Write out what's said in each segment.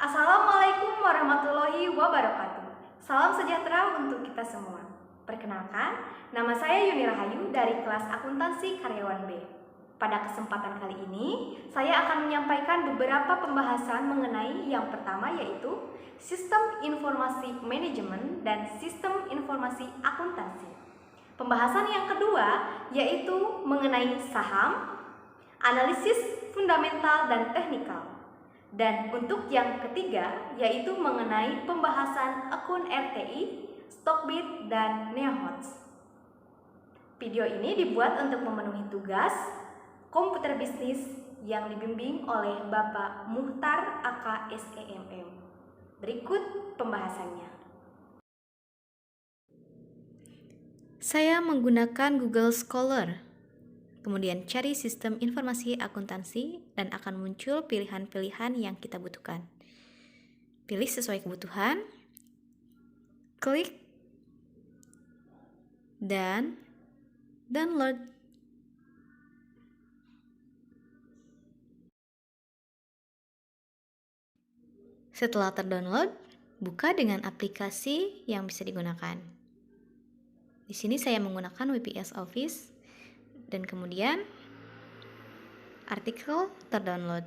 Assalamualaikum warahmatullahi wabarakatuh. Salam sejahtera untuk kita semua. Perkenalkan, nama saya Yuni Rahayu dari kelas akuntansi karyawan B. Pada kesempatan kali ini, saya akan menyampaikan beberapa pembahasan mengenai yang pertama yaitu sistem informasi manajemen dan sistem informasi akuntansi. Pembahasan yang kedua yaitu mengenai saham, analisis fundamental dan teknikal. Dan untuk yang ketiga yaitu mengenai pembahasan akun RTI, Stockbit, dan Neohots. Video ini dibuat untuk memenuhi tugas komputer bisnis yang dibimbing oleh Bapak Muhtar AKSEMM. Berikut pembahasannya. Saya menggunakan Google Scholar. Kemudian cari sistem informasi akuntansi dan akan muncul pilihan-pilihan yang kita butuhkan. Pilih sesuai kebutuhan, klik, dan download. Setelah terdownload, buka dengan aplikasi yang bisa digunakan. Di sini saya menggunakan WPS Office. Dan kemudian artikel terdownload.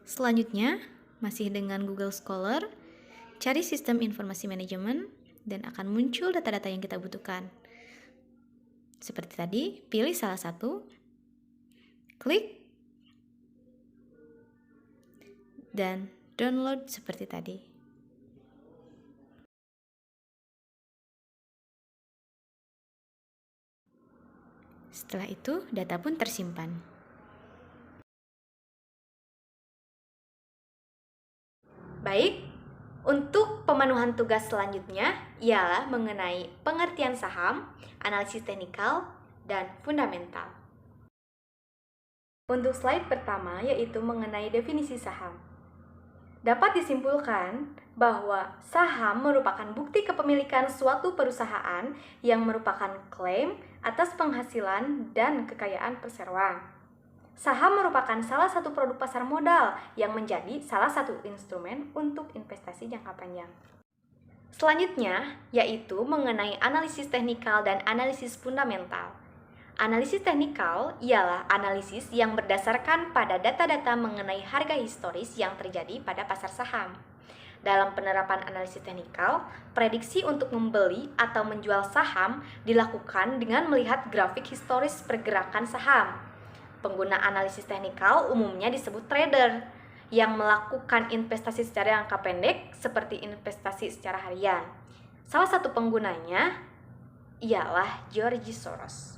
Selanjutnya, masih dengan Google Scholar, cari sistem informasi manajemen dan akan muncul data-data yang kita butuhkan. Seperti tadi, pilih salah satu, klik, dan download seperti tadi. Setelah itu, data pun tersimpan. Baik, untuk pemenuhan tugas selanjutnya ialah mengenai pengertian saham, analisis teknikal, dan fundamental. Untuk slide pertama yaitu mengenai definisi saham. Dapat disimpulkan bahwa saham merupakan bukti kepemilikan suatu perusahaan yang merupakan klaim atas penghasilan dan kekayaan perseroan. Saham merupakan salah satu produk pasar modal yang menjadi salah satu instrumen untuk investasi jangka panjang. Selanjutnya, yaitu mengenai analisis teknikal dan analisis fundamental. Analisis teknikal ialah analisis yang berdasarkan pada data-data mengenai harga historis yang terjadi pada pasar saham. Dalam penerapan analisis teknikal, prediksi untuk membeli atau menjual saham dilakukan dengan melihat grafik historis pergerakan saham. Pengguna analisis teknikal umumnya disebut trader yang melakukan investasi secara jangka pendek seperti investasi secara harian. Salah satu penggunanya ialah George Soros.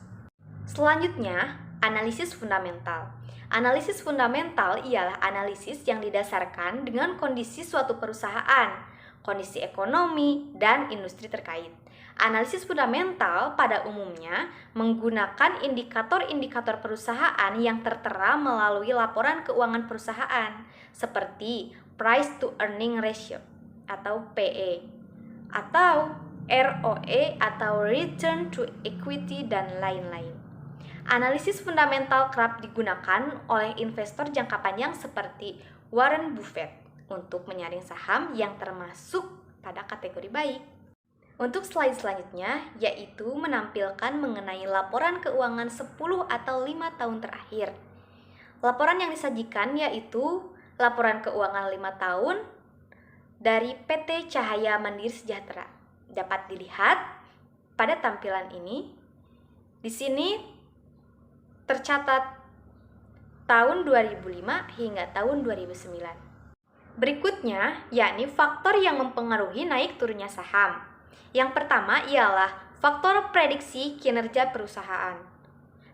Selanjutnya, analisis fundamental. Analisis fundamental ialah analisis yang didasarkan dengan kondisi suatu perusahaan, kondisi ekonomi, dan industri terkait. Analisis fundamental pada umumnya menggunakan indikator-indikator perusahaan yang tertera melalui laporan keuangan perusahaan, seperti price to earning ratio atau PE, atau ROE atau return to equity, dan lain-lain. Analisis fundamental kerap digunakan oleh investor jangka panjang seperti Warren Buffett untuk menyaring saham yang termasuk pada kategori baik. Untuk slide selanjutnya yaitu menampilkan mengenai laporan keuangan 10 atau 5 tahun terakhir. Laporan yang disajikan yaitu laporan keuangan 5 tahun dari PT Cahaya Mandiri Sejahtera. Dapat dilihat pada tampilan ini. Di sini tercatat tahun 2005 hingga tahun 2009. Berikutnya, yakni faktor yang mempengaruhi naik turunnya saham. Yang pertama ialah faktor prediksi kinerja perusahaan.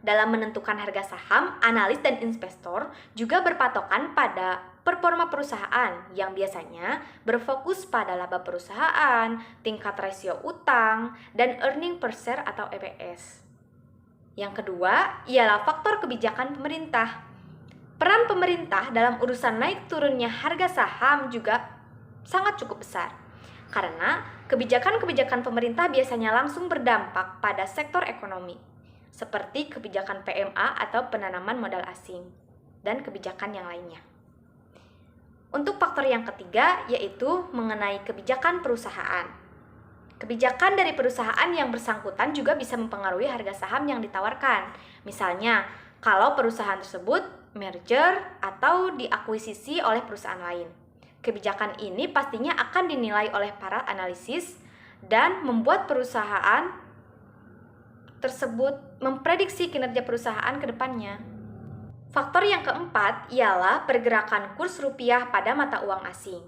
Dalam menentukan harga saham, analis dan investor juga berpatokan pada performa perusahaan yang biasanya berfokus pada laba perusahaan, tingkat rasio utang, dan earning per share atau EPS. Yang kedua ialah faktor kebijakan pemerintah. Peran pemerintah dalam urusan naik turunnya harga saham juga sangat cukup besar. karena kebijakan-kebijakan pemerintah biasanya langsung berdampak pada sektor ekonomi, seperti kebijakan PMA atau penanaman modal asing, dan kebijakan yang lainnya. Untuk faktor yang ketiga, yaitu mengenai kebijakan perusahaan. Kebijakan dari perusahaan yang bersangkutan juga bisa mempengaruhi harga saham yang ditawarkan. Misalnya, kalau perusahaan tersebut merger atau diakuisisi oleh perusahaan lain. Kebijakan ini pastinya akan dinilai oleh para analisis dan membuat perusahaan tersebut memprediksi kinerja perusahaan ke depannya. Faktor yang keempat ialah pergerakan kurs rupiah pada mata uang asing.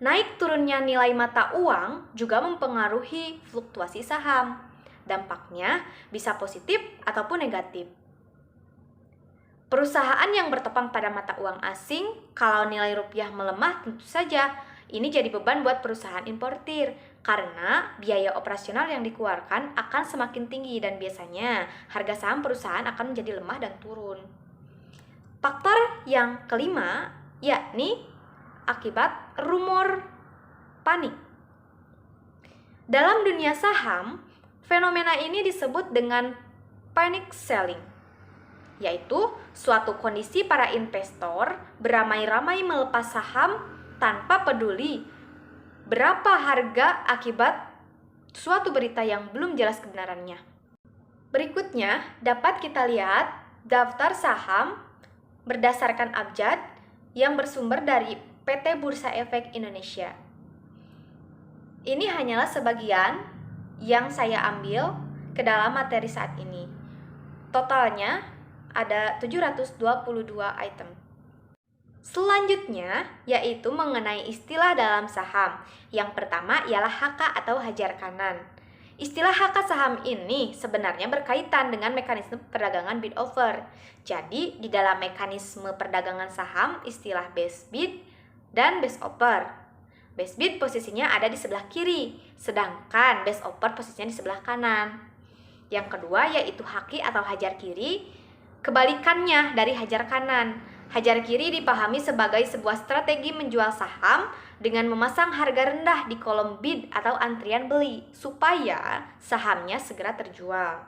Naik turunnya nilai mata uang juga mempengaruhi fluktuasi saham. Dampaknya bisa positif ataupun negatif. Perusahaan yang bertopang pada mata uang asing, kalau nilai rupiah melemah tentu saja ini jadi beban buat perusahaan importir karena biaya operasional yang dikeluarkan akan semakin tinggi dan biasanya harga saham perusahaan akan menjadi lemah dan turun. Faktor yang kelima yakni akibat rumor panik. Dalam dunia saham, fenomena ini disebut dengan panic selling, yaitu suatu kondisi para investor beramai-ramai melepas saham tanpa peduli berapa harga akibat suatu berita yang belum jelas kebenarannya. Berikutnya dapat kita lihat daftar saham berdasarkan abjad yang bersumber dari PT Bursa Efek Indonesia. Ini hanyalah sebagian yang saya ambil ke dalam materi saat ini. Totalnya ada 722 item. Selanjutnya yaitu mengenai istilah dalam saham. Yang pertama ialah HK atau hajar kanan. Istilah HK saham ini sebenarnya berkaitan dengan mekanisme perdagangan bid offer. Jadi, di dalam mekanisme perdagangan saham, istilah best bid dan best offer. Best bid posisinya ada di sebelah kiri, sedangkan best offer posisinya di sebelah kanan. Yang kedua yaitu haki atau hajar kiri, kebalikannya dari hajar kanan. Hajar kiri dipahami sebagai sebuah strategi menjual saham dengan memasang harga rendah di kolom bid atau antrian beli supaya sahamnya segera terjual.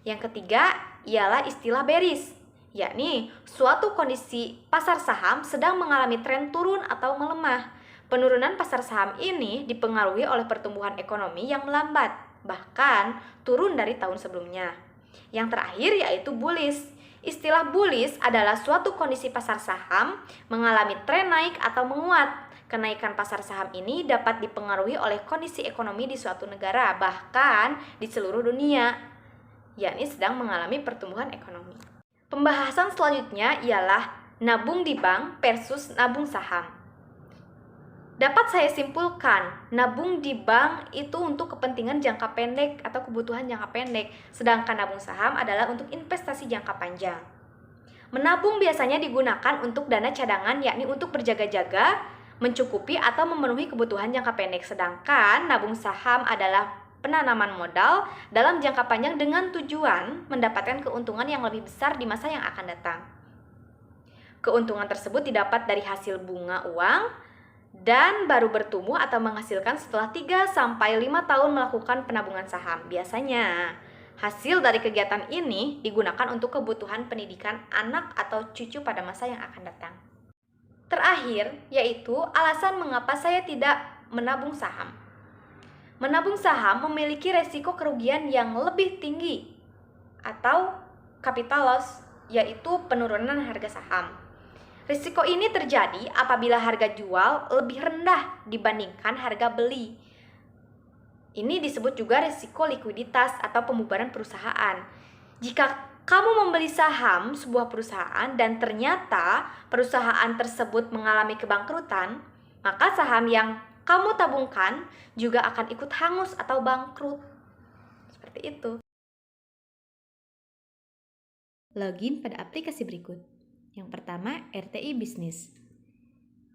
Yang ketiga ialah istilah bearish, yakni suatu kondisi pasar saham sedang mengalami tren turun atau melemah. Penurunan pasar saham ini dipengaruhi oleh pertumbuhan ekonomi yang melambat, bahkan turun dari tahun sebelumnya. Yang terakhir yaitu bullish. Istilah bullish adalah suatu kondisi pasar saham mengalami tren naik atau menguat. Kenaikan pasar saham ini dapat dipengaruhi oleh kondisi ekonomi di suatu negara, bahkan di seluruh dunia, yakni sedang mengalami pertumbuhan ekonomi. Pembahasan selanjutnya ialah nabung di bank versus nabung saham. Dapat saya simpulkan, nabung di bank itu untuk kepentingan jangka pendek atau kebutuhan jangka pendek, sedangkan nabung saham adalah untuk investasi jangka panjang. Menabung biasanya digunakan untuk dana cadangan, yakni untuk berjaga-jaga, mencukupi atau memenuhi kebutuhan jangka pendek, sedangkan nabung saham adalah penanaman modal dalam jangka panjang dengan tujuan mendapatkan keuntungan yang lebih besar di masa yang akan datang. Keuntungan tersebut didapat dari hasil bunga uang dan baru bertumbuh atau menghasilkan setelah 3-5 tahun melakukan penabungan saham. Biasanya, hasil dari kegiatan ini digunakan untuk kebutuhan pendidikan anak atau cucu pada masa yang akan datang. Terakhir, yaitu alasan mengapa saya tidak menabung saham. Menabung saham memiliki resiko kerugian yang lebih tinggi atau capital loss, yaitu penurunan harga saham. Risiko ini terjadi apabila harga jual lebih rendah dibandingkan harga beli. Ini disebut juga risiko likuiditas atau pembubaran perusahaan. Jika kamu membeli saham sebuah perusahaan dan ternyata perusahaan tersebut mengalami kebangkrutan, maka saham yang kamu tabungkan juga akan ikut hangus atau bangkrut. Seperti itu. Login pada aplikasi berikut. Yang pertama, RTI Bisnis.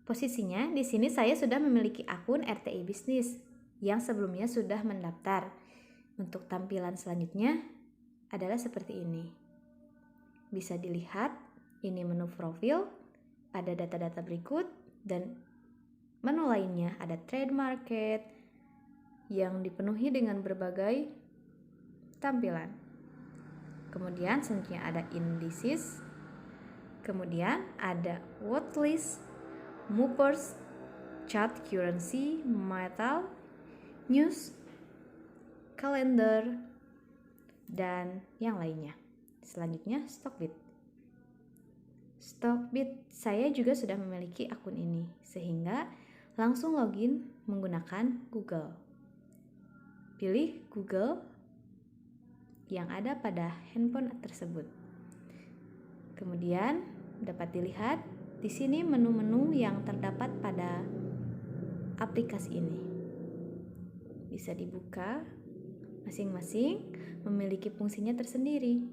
Posisinya di sini saya sudah memiliki akun RTI Bisnis yang sebelumnya sudah mendaftar. Untuk tampilan selanjutnya adalah seperti ini. Bisa dilihat, ini menu profil, ada data-data berikut, dan menu lainnya ada trade market, yang dipenuhi dengan berbagai tampilan. Kemudian selanjutnya ada indices, kemudian ada watchlist, movers, chart currency, metal, news, kalender, dan yang lainnya. Selanjutnya Stockbit. Stockbit, saya juga sudah memiliki akun ini, sehingga langsung login menggunakan Google. Pilih Google yang ada pada handphone tersebut. Kemudian dapat dilihat di sini menu-menu yang terdapat pada aplikasi ini. Bisa dibuka, masing-masing memiliki fungsinya tersendiri,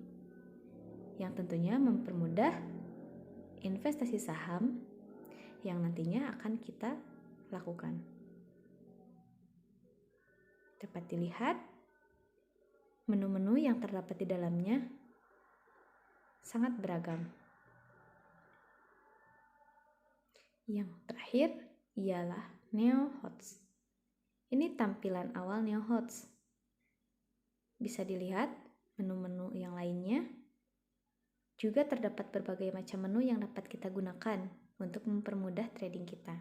yang tentunya mempermudah investasi saham yang nantinya akan kita lakukan. Dapat dilihat menu-menu yang terdapat di dalamnya sangat beragam. Yang terakhir ialah NeoHots. Ini tampilan awal NeoHots. Bisa dilihat menu-menu yang lainnya. Juga terdapat berbagai macam menu yang dapat kita gunakan untuk mempermudah trading kita.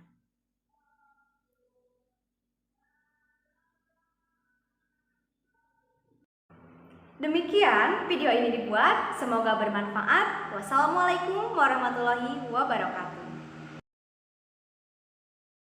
Demikian video ini dibuat, semoga bermanfaat. Wassalamualaikum warahmatullahi wabarakatuh.